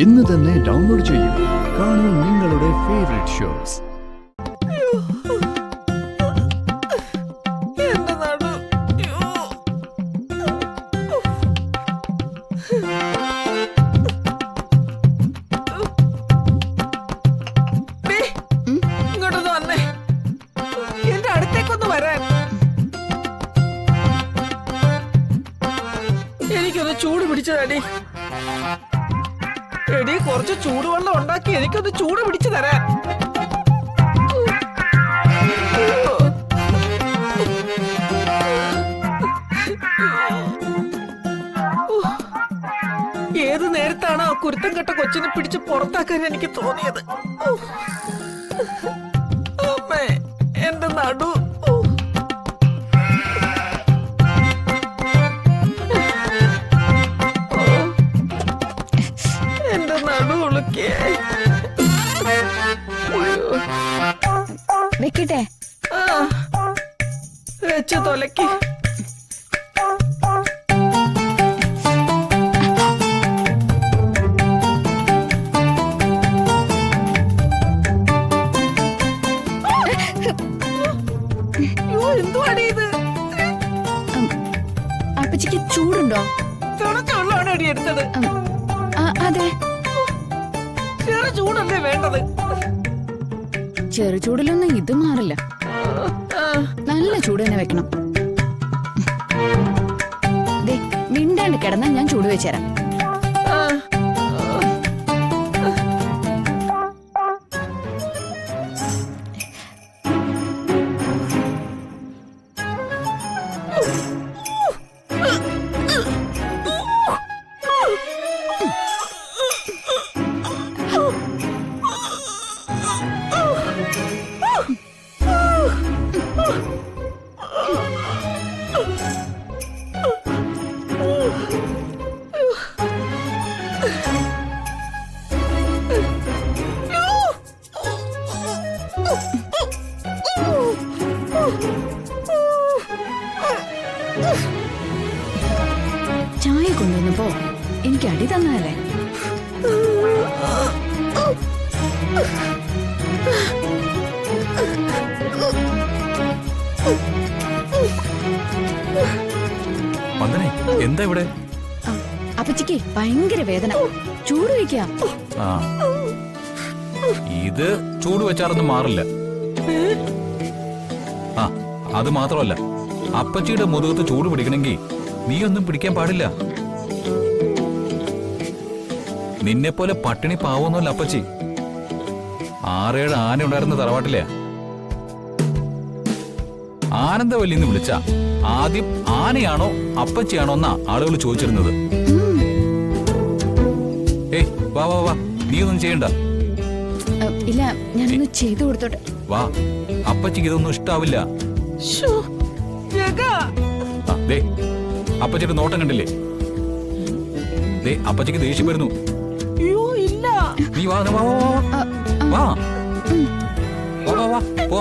ഇന്ന് തന്നെ ഡൗൺലോഡ് ചെയ്യൂ. കാണൂ നിങ്ങളുടെ ഫേവറേറ്റ് ഷോസ്. ഇങ്ങോട്ടൊന്ന് വന്നേ, എന്റെ അടുത്തേക്കൊന്ന് വരാൻ. എനിക്കൊന്ന് ചൂട് പിടിച്ചതടി. എടി, കുറച്ച് ചൂടുവെള്ളം ഉണ്ടാക്കി എനിക്കൊന്ന് ചൂട് പിടിച്ചു തരാൻ. ഏത് നേരത്താണ് ആ കുരുത്തം കെട്ട കൊച്ചിനെ പിടിച്ച് പുറത്താക്കാൻ എനിക്ക് തോന്നിയത്. അമ്മേ, എന്റെ നടു. എന്റെ നടു ഉളുക്കേ. വെക്കട്ടെ? വെച്ച് തൊലക്കി. എന്തുവാടി ഇത്? അപ്പച്ചിക്ക് ചൂടുണ്ടോ? തിളച്ച വെള്ളമാണ് അടി എടുത്തത്. അതെ, ചെറു ചൂടല്ലേ വേണ്ടത്. ചെറു ചൂടിലൊന്നും ഇത് മാറില്ല. നല്ല ചൂട് തന്നെ വെക്കണം. മിണ്ടാണ്ട് കിടന്നാൽ ഞാൻ ചൂട് വെച്ചുതരാം. ചായ കൊണ്ടുവന്നപ്പോ എനിക്ക് അടി തന്നതല്ലേ? എന്താ ഇവിടെ? അപ്പച്ചിക്ക് ഭയങ്കര വേദന. ചൂട് വയ്ക്കാം. ഇത് ചൂട് വെച്ചാറൊന്നും മാറില്ല. അത് മാത്രമല്ല, അപ്പച്ചിയുടെ മുതുകത്ത് ചൂട് പിടിക്കണമെങ്കിൽ നീ ഒന്നും പിടിക്കാൻ പാടില്ല. നിന്നെ പോലെ പട്ടിണി പാവൊന്നുമല്ല അപ്പച്ചി. 6-7 ആന ഉണ്ടായിരുന്ന തറവാട്ടിലെ ആനന്ദവല്ലിന്ന് വിളിച്ച ആദ്യം ആനയാണോ അപ്പച്ചിയാണോ എന്നാ ആളുകൾ ചോദിച്ചിരുന്നത്. ഏയ് വാ വാ വാ, നീ ഒന്നും ചെയ്യണ്ട. ഇല്ല, ഞാനൊന്ന് ചെയ്തു കൊടുത്തോട്ടെ. വാ, അപ്പച്ചിക്ക് ഇതൊന്നും ഇഷ്ടാവില്ല. അപ്പച്ചിയുടെ നോട്ടം കണ്ടില്ലേ? അപ്പച്ചിക്ക് ദേഷ്യം വരുന്നു. നീ വാ വാ വാ വാ വാ വാ വാ വാ പോ.